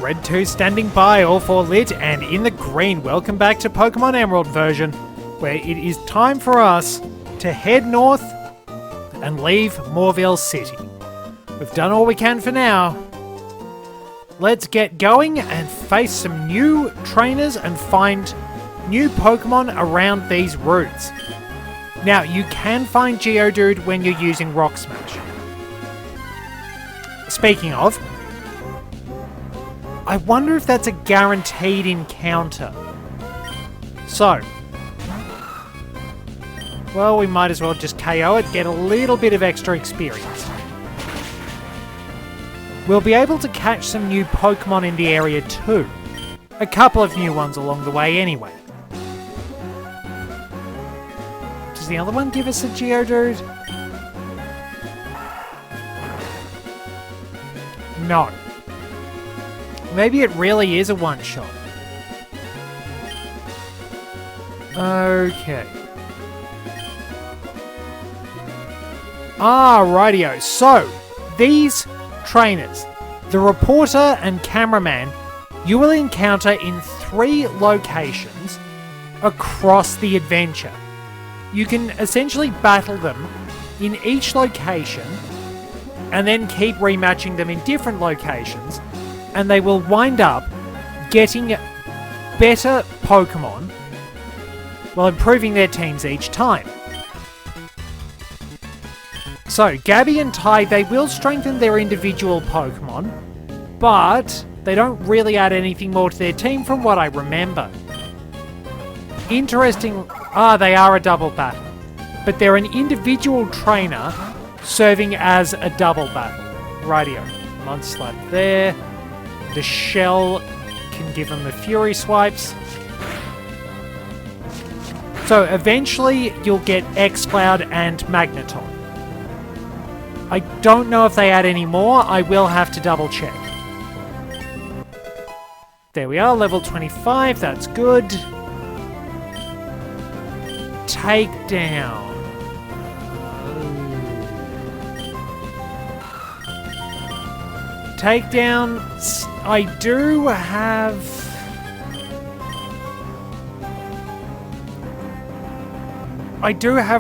Red 2 standing by, all 4 lit, and in the green. Welcome back to Pokemon Emerald version, where it is time for us to head north and leave Morville City. We've done all we can for now. Let's get going and face some new trainers and find new Pokemon around these routes. Now, you can find Geodude when you're using Rock Smash. Speaking of, I wonder if that's a guaranteed encounter. So, well, we might as well just KO it, get a little bit of extra experience. We'll be able to catch some new Pokemon in the area too. A couple of new ones along the way anyway. Does the other one give us a Geodude? No. Maybe it really is a one-shot. Okay. Rightio. So, these trainers, the reporter and cameraman, you will encounter in 3 locations across the adventure. You can essentially battle them in each location and then keep rematching them in different locations, and they will wind up getting better Pokemon while improving their teams each time. So, Gabby and Ty, they will strengthen their individual Pokemon, but they don't really add anything more to their team from what I remember. Interesting, they are a double battle, but they're an individual trainer serving as a double battle. Rightio. Mudslap there. The shell can give them the Fury Swipes. So eventually you'll get X-Cloud and Magneton. I don't know if they add any more. I will have to double check. There we are, level 25. That's good. Takedown. Takedown. I do have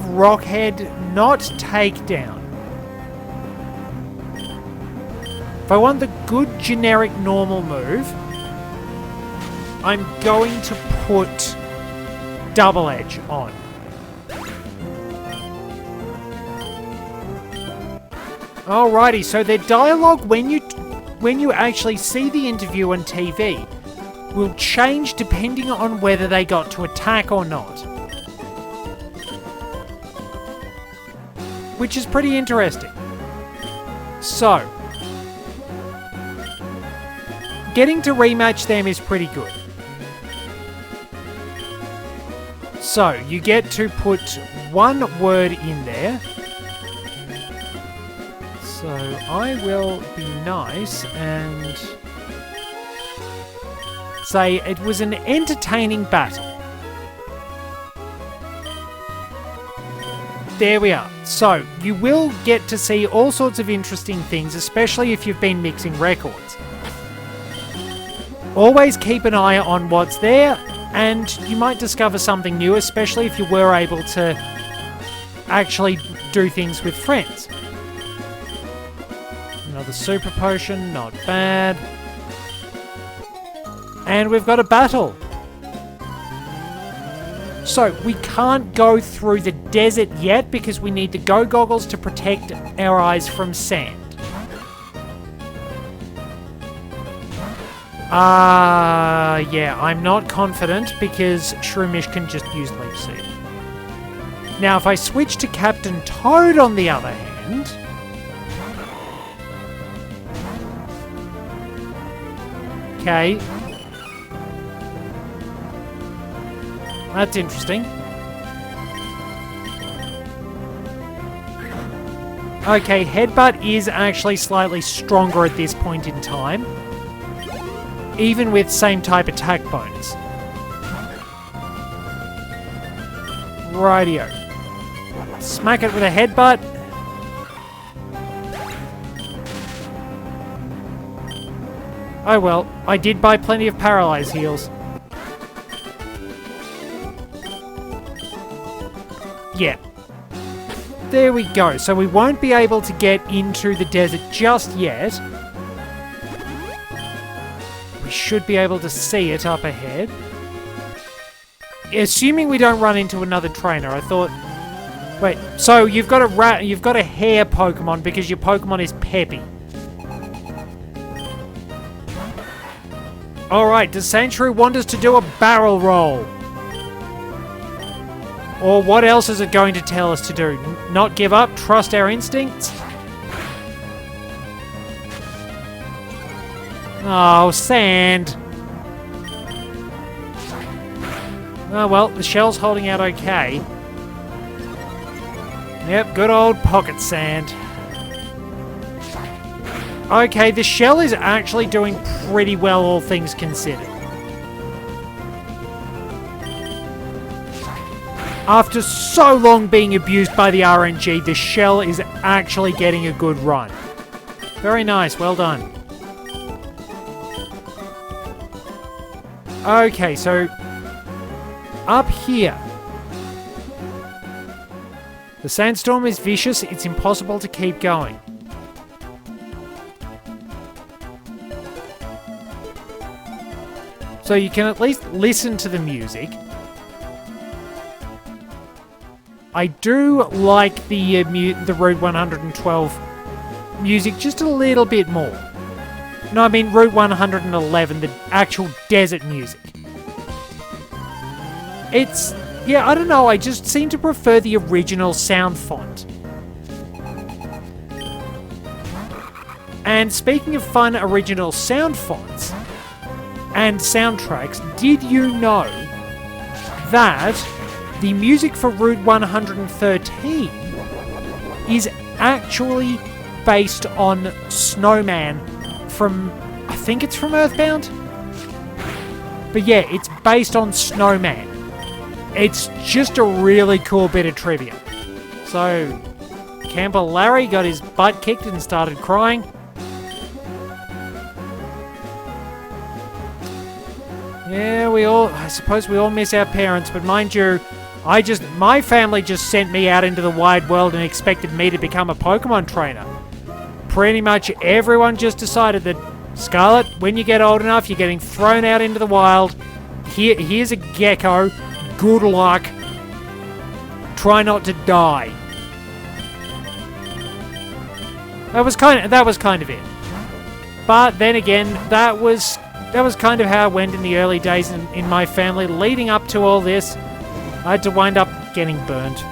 Rockhead, not Takedown. If I want the good generic normal move, I'm going to put Double Edge on. Alrighty, so their dialogue when you actually see the interview on TV will change depending on whether they got to attack or not. Which is pretty interesting. So, getting to rematch them is pretty good. So, you get to put one word in there. So, I will be nice and say it was an entertaining battle. There we are. So, you will get to see all sorts of interesting things, especially if you've been mixing records. Always keep an eye on what's there, and you might discover something new, especially if you were able to actually do things with friends. Another super potion, not bad. And we've got a battle. So, we can't go through the desert yet because we need the Go Goggles to protect our eyes from sand. Yeah, I'm not confident because Shroomish can just use Leaf Seed. Now, if I switch to Captain Toad on the other hand, okay, that's interesting. Okay, Headbutt is actually slightly stronger at this point in time, even with same type attack bonus. Rightio. Smack it with a Headbutt. Oh well, I did buy plenty of paralyze heals. Yeah. There we go. So we won't be able to get into the desert just yet. We should be able to see it up ahead. Assuming we don't run into another trainer, I thought... Wait, so you've got a hare Pokemon because your Pokemon is Peppy. Alright, does Sandshrew want us to do a barrel roll? Or what else is it going to tell us to do? Not give up? Trust our instincts? Oh, sand. Oh well, the shell's holding out okay. Yep, good old pocket sand. Okay, the shell is actually doing pretty well, all things considered. After so long being abused by the RNG, the shell is actually getting a good run. Very nice, well done. Okay, so up here. The sandstorm is vicious, it's impossible to keep going. So you can at least listen to the music. I do like the Route 112 music just a little bit more. No, I mean Route 111, the actual desert music. It's... yeah, I don't know, I just seem to prefer the original sound font. And speaking of fun original sound fonts and soundtracks, did you know that the music for Route 113 is actually based on Snowman from, I think it's from Earthbound? But yeah, it's based on Snowman. It's just a really cool bit of trivia. So, Camper Larry got his butt kicked and started crying. Yeah, I suppose we all miss our parents, but mind you, my family just sent me out into the wide world and expected me to become a Pokemon trainer. Pretty much everyone just decided that, Scarlet, when you get old enough, you're getting thrown out into the wild. Here's a gecko. Good luck. Try not to die. That was kind of it. But then again, that was kind of how it went in the early days in my family. Leading up to all this, I had to wind up getting burnt.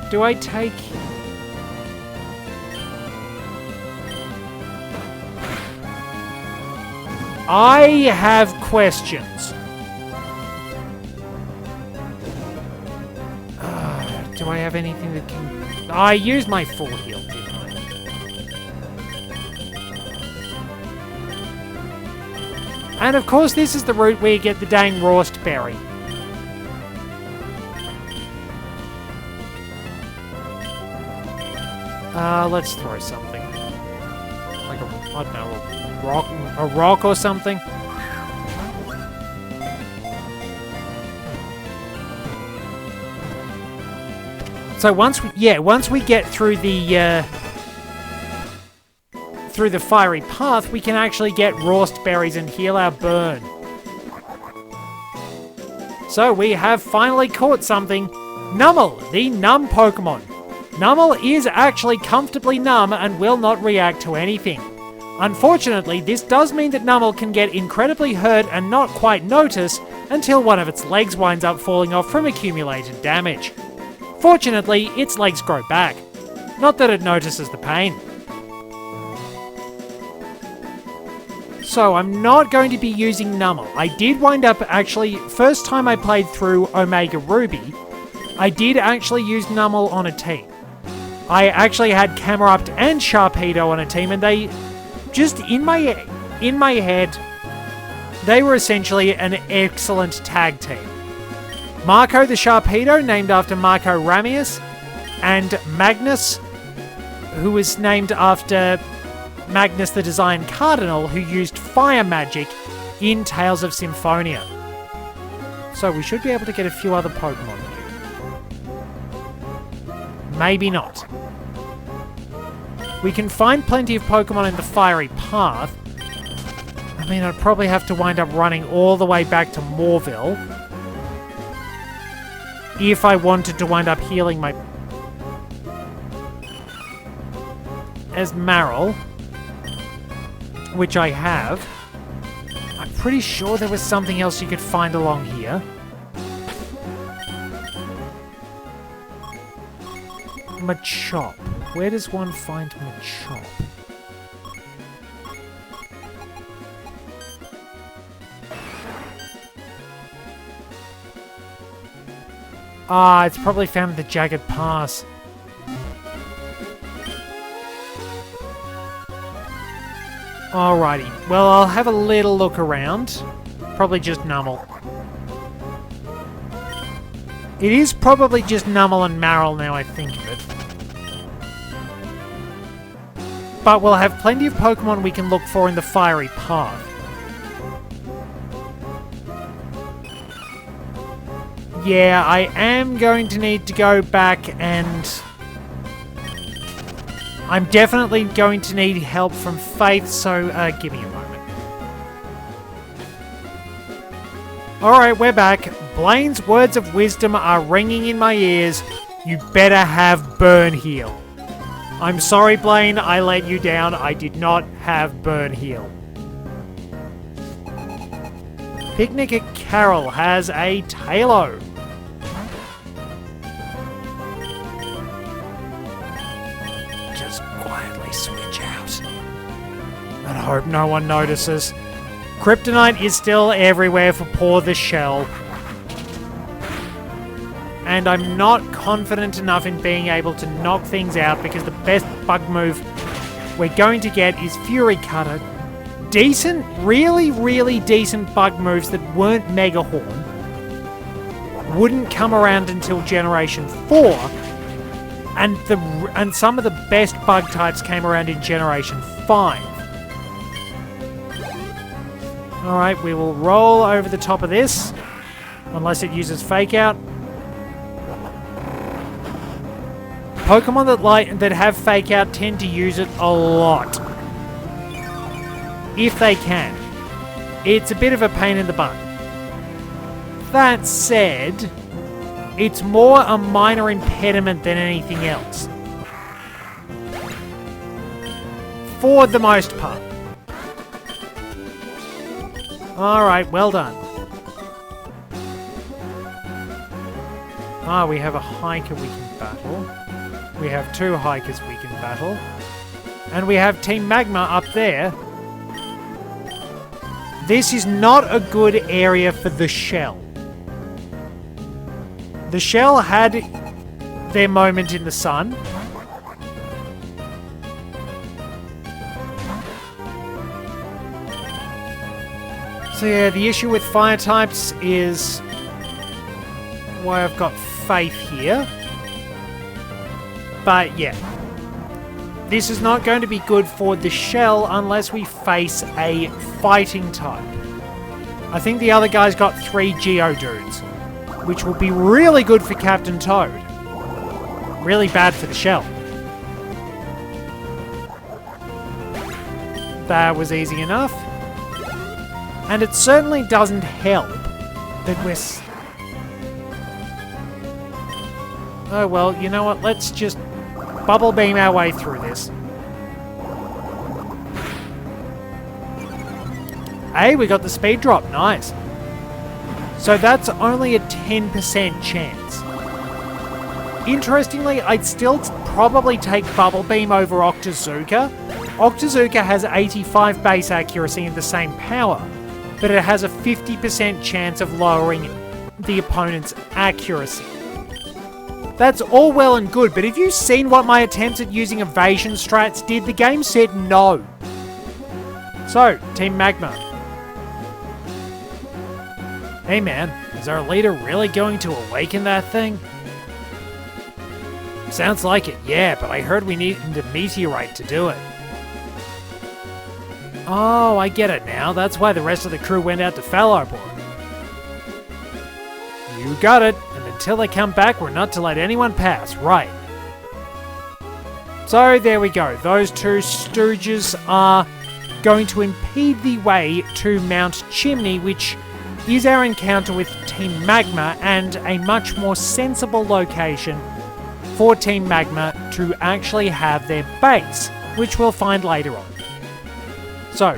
Do I take... I have questions. Do I have anything that can... I used my full heal, didn't I? And of course, this is the route where you get the dang Roast Berry. Let's throw something. Like I don't know, a rock or something. So once we get through the fiery path, we can actually get Roast Berries and heal our burn. So we have finally caught something. Numel, the numb Pokemon. Numel is actually comfortably numb and will not react to anything. Unfortunately, this does mean that Numel can get incredibly hurt and not quite notice until one of its legs winds up falling off from accumulated damage. Fortunately, its legs grow back. Not that it notices the pain. So I'm not going to be using Numel. I did wind up actually, first time I played through Omega Ruby, I did actually use Numel on a team. I actually had Camerupt and Sharpedo on a team, and they, just in my head, they were essentially an excellent tag team. Marco the Sharpedo, named after Marco Ramius, and Magnus, who was named after Magnus the Design Cardinal, who used fire magic in Tales of Symphonia. So we should be able to get a few other Pokemon here. Maybe not. We can find plenty of Pokemon in the Fiery Path. I mean, I'd probably have to wind up running all the way back to Moorville if I wanted to wind up healing my... as Marill, which I have. I'm pretty sure there was something else you could find along here. Machop. Where does one find Machop? Ah, it's probably found in the Jagged Pass. Alrighty, well, I'll have a little look around. Probably just Numel. It is probably just Numel and Marill now I think of it. But we'll have plenty of Pokemon we can look for in the Fiery Path. Yeah, I am going to need to go back and... I'm definitely going to need help from Faith, so give me a moment. Alright, we're back. Blaine's words of wisdom are ringing in my ears. You better have Burn Heal. I'm sorry, Blaine, I let you down. I did not have Burn Heal. Picnic at Carroll has a Tailo. Just quietly switch out. And I hope no one notices. Kryptonite is still everywhere for poor the shell. And I'm not confident enough in being able to knock things out because the best bug move we're going to get is Fury Cutter. Decent, really, really decent bug moves that weren't Mega Horn wouldn't come around until Generation 4, and some of the best bug types came around in Generation 5. Alright, we will roll over the top of this, unless it uses Fake Out. Pokemon that have Fake Out tend to use it a lot. If they can. It's a bit of a pain in the butt. That said, it's more a minor impediment than anything else. For the most part. Alright, well done. Ah, we have a hiker we can battle. We have two hikers we can battle. And we have Team Magma up there. This is not a good area for the shell. The shell had their moment in the sun. So yeah, the issue with fire types is why I've got Faith here. But yeah, this is not going to be good for the shell unless we face a fighting type. I think the other guy's got 3 Geodudes, which will be really good for Captain Toad. Really bad for the shell. That was easy enough. And it certainly doesn't help that we're... Oh well, you know what, let's just bubble beam our way through this. Hey, we got the speed drop, nice. So that's only a 10% chance. Interestingly, I'd still probably take Bubble Beam over Octazooka. Octazooka has 85 base accuracy and the same power, but it has a 50% chance of lowering the opponent's accuracy. That's all well and good, but have you seen what my attempts at using evasion strats did? The game said no. So, Team Magma. Hey man, is our leader really going to awaken that thing? Sounds like it, yeah, but I heard we need a meteorite to do it. Oh, I get it now. That's why the rest of the crew went out to Fallowport. You got it. And until they come back, we're not to let anyone pass. Right. So, there we go. Those two stooges are going to impede the way to Mt Chimney, which is our encounter with Team Magma, and a much more sensible location for Team Magma to actually have their base, which we'll find later on. So,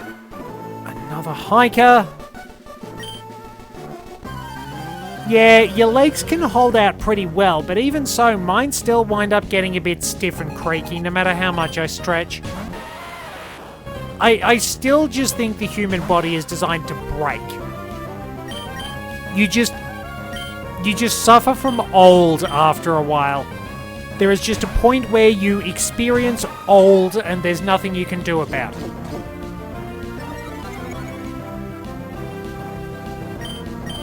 another hiker. Yeah, your legs can hold out pretty well, but even so, mine still wind up getting a bit stiff and creaky no matter how much I stretch. I still just think the human body is designed to break. You just suffer from old after a while. There is just a point where you experience old and there's nothing you can do about it.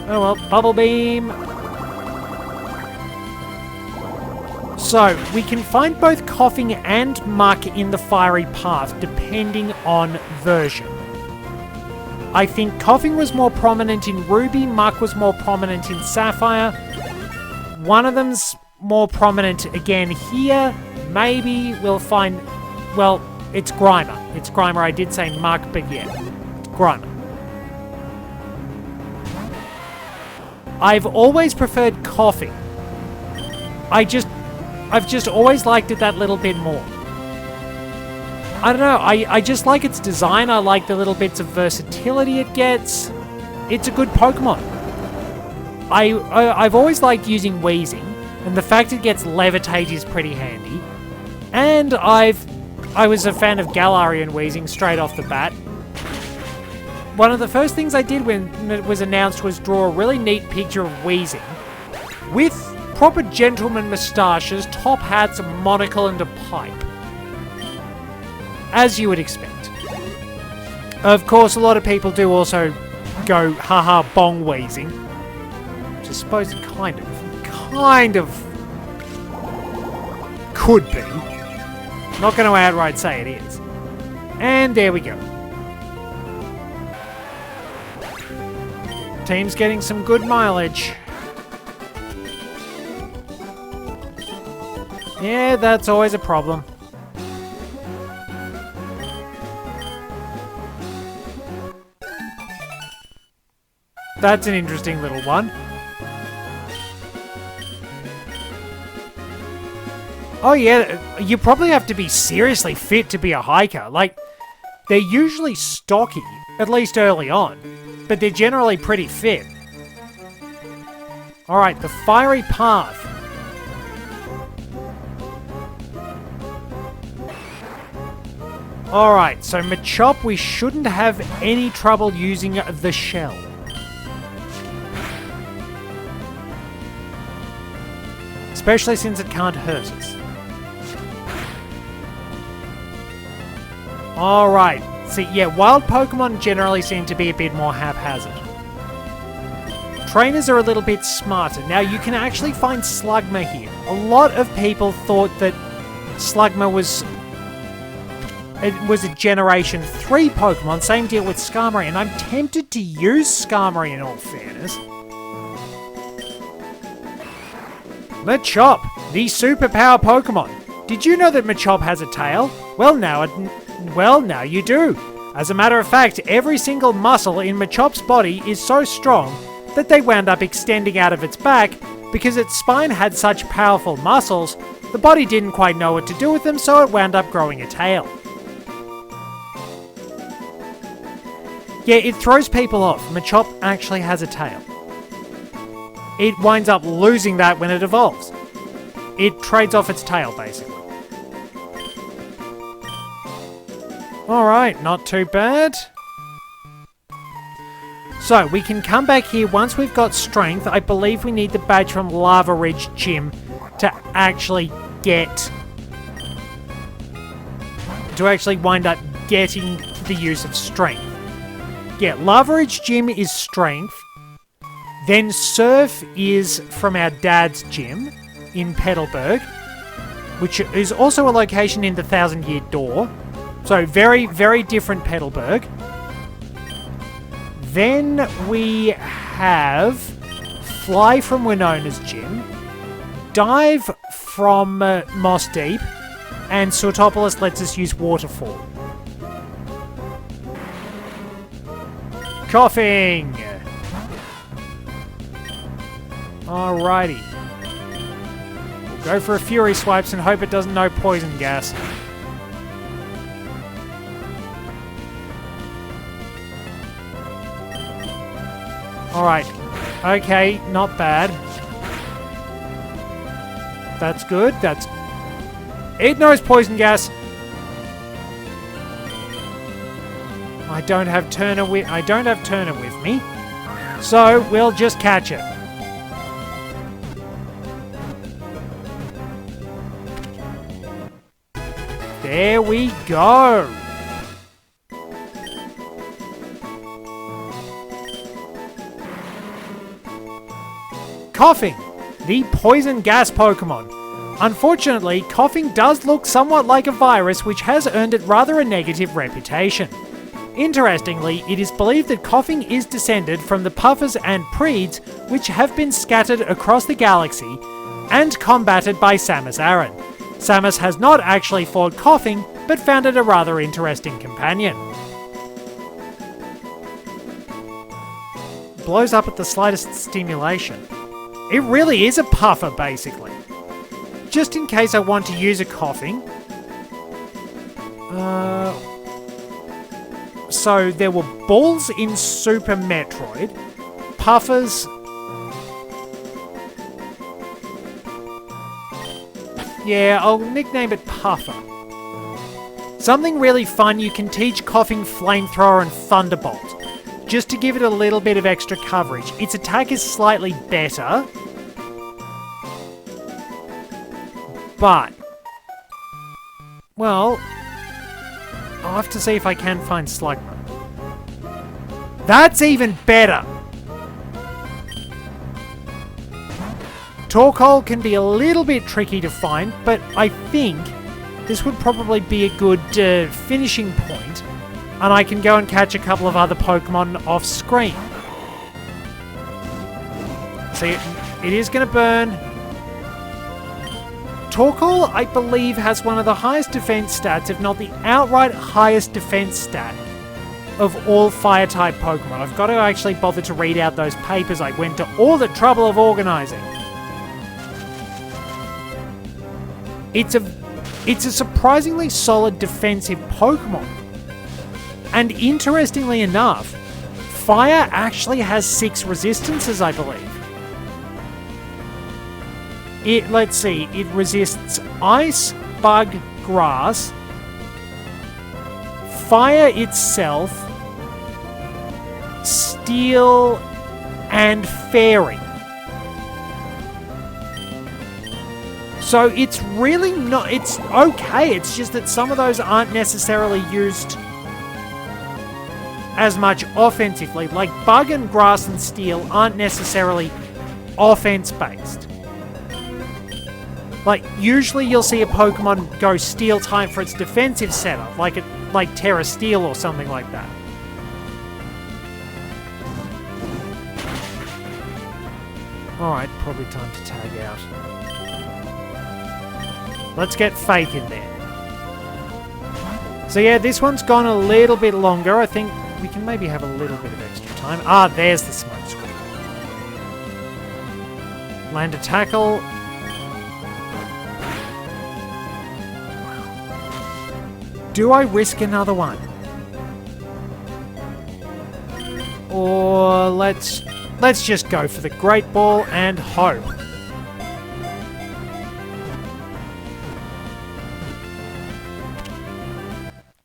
Oh well, bubble beam. So, we can find both coughing and muck in the fiery path, depending on version. I think coughing was more prominent in Ruby, muck was more prominent in Sapphire. One of them's more prominent again here. Maybe we'll find... Well, it's Grimer. It's Grimer. I did say muck, but yeah, it's Grimer. I've always preferred coughing. I've just always liked it that little bit more. I don't know, I just like its design, I like the little bits of versatility it gets. It's a good Pokemon. I've always liked using Wheezing, and the fact it gets Levitate is pretty handy. And I was a fan of Galarian Wheezing straight off the bat. One of the first things I did when it was announced was draw a really neat picture of Wheezing with proper gentleman moustaches, top hats, a monocle, and a pipe. As you would expect. Of course, a lot of people do also go, haha, bong Wheezing. Which I suppose it kind of could be. Not going to outright say it is. And there we go. Team's getting some good mileage. Yeah, that's always a problem. That's an interesting little one. Oh yeah, you probably have to be seriously fit to be a hiker. Like, they're usually stocky, at least early on, but they're generally pretty fit. Alright, the fiery path. Alright, so Machop, we shouldn't have any trouble using the shell. Especially since it can't hurt us. Alright, see, yeah, wild Pokemon generally seem to be a bit more haphazard. Trainers are a little bit smarter. Now, you can actually find Slugma here. A lot of people thought that Slugma was a Generation 3 Pokemon. Same deal with Skarmory, and I'm tempted to use Skarmory in all fairness. Machop, the superpower Pokemon. Did you know that Machop has a tail? Well, now you do. As a matter of fact, every single muscle in Machop's body is so strong that they wound up extending out of its back because its spine had such powerful muscles, the body didn't quite know what to do with them, so it wound up growing a tail. Yeah, it throws people off. Machop actually has a tail. It winds up losing that when it evolves. It trades off its tail, basically. Alright, not too bad. So, we can come back here once we've got strength. I believe we need the badge from Lava Ridge Gym to actually wind up getting the use of strength. Yeah, Lava Ridge Gym is strength. Then Surf is from our dad's gym in Petalburg, which is also a location in the 1,000 Year Door. So very, very different Petalburg. Then we have Fly from Winona's Gym, Dive from Moss Deep, and Sortopolis lets us use Waterfall. Coughing! Alrighty. We'll go for a Fury Swipes and hope it doesn't know Poison Gas. Alright. Okay, not bad. That's good. It knows Poison Gas. I don't have Turner with me. So we'll just catch it. There we go. Coughing, the poison gas Pokemon. Unfortunately, Coughing does look somewhat like a virus, which has earned it rather a negative reputation. Interestingly, it is believed that Coughing is descended from the Puffers and Preeds, which have been scattered across the galaxy and combated by Samus Aran. Samus has not actually fought Coughing, but found it a rather interesting companion. Blows up at the slightest stimulation. It really is a puffer, basically. Just in case I want to use a Coughing. So there were balls in Super Metroid. Puffers. Yeah, I'll nickname it Puffer. Something really fun, you can teach Coughing Flamethrower and Thunderbolt, just to give it a little bit of extra coverage. Its attack is slightly better, but, well, I'll have to see if I can find Slugma. That's even better! Torkoal can be a little bit tricky to find, but I think this would probably be a good finishing point, and I can go and catch a couple of other Pokemon off screen. See, it is going to burn. Torkoal, I believe, has one of the highest defense stats, if not the outright highest defense stat of all Fire-type Pokemon. I've got to actually bother to read out those papers I went to all the trouble of organising. It's a surprisingly solid defensive Pokemon. And interestingly enough, Fire actually has 6 resistances, I believe. Let's see, it resists Ice, Bug, Grass, Fire itself, Steel, and Fairy. So it's really not, it's okay, it's just that some of those aren't necessarily used as much offensively. Like Bug and Grass and Steel aren't necessarily offense-based. Like, usually you'll see a Pokemon go Steel type for its defensive setup, like Terra Steel or something like that. Alright, probably time to tag out. Let's get Faith in there. So yeah, this one's gone a little bit longer. I think we can maybe have a little bit of extra time. Ah, there's the smoke screen. Land a tackle. Do I risk another one? Or let's just go for the Great Ball and hope.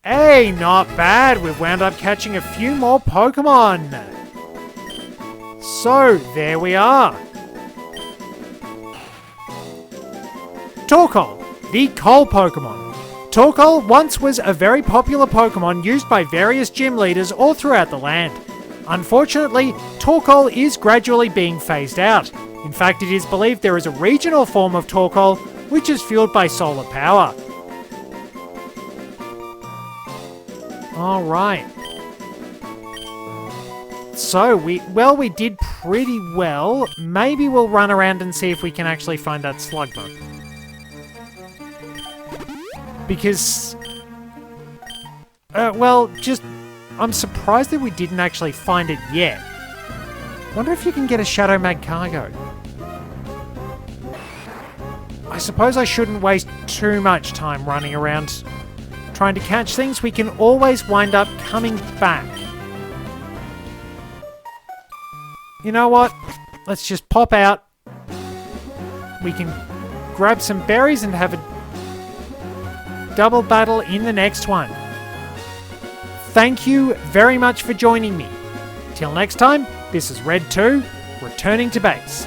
Hey, not bad. We've wound up catching a few more Pokemon. So, there we are. Torkoal, the coal Pokemon. Torkoal once was a very popular Pokemon used by various gym leaders all throughout the land. Unfortunately, Torkoal is gradually being phased out. In fact, it is believed there is a regional form of Torkoal which is fueled by solar power. All right. So, we did pretty well. Maybe we'll run around and see if we can actually find that slug bug. Because, I'm surprised that we didn't actually find it yet. Wonder if you can get a Shadow Mag cargo. I suppose I shouldn't waste too much time running around trying to catch things. We can always wind up coming back. You know what? Let's just pop out. We can grab some berries and have a double battle in the next one. Thank you very much for joining me. Till next time, this is Red 2, returning to base.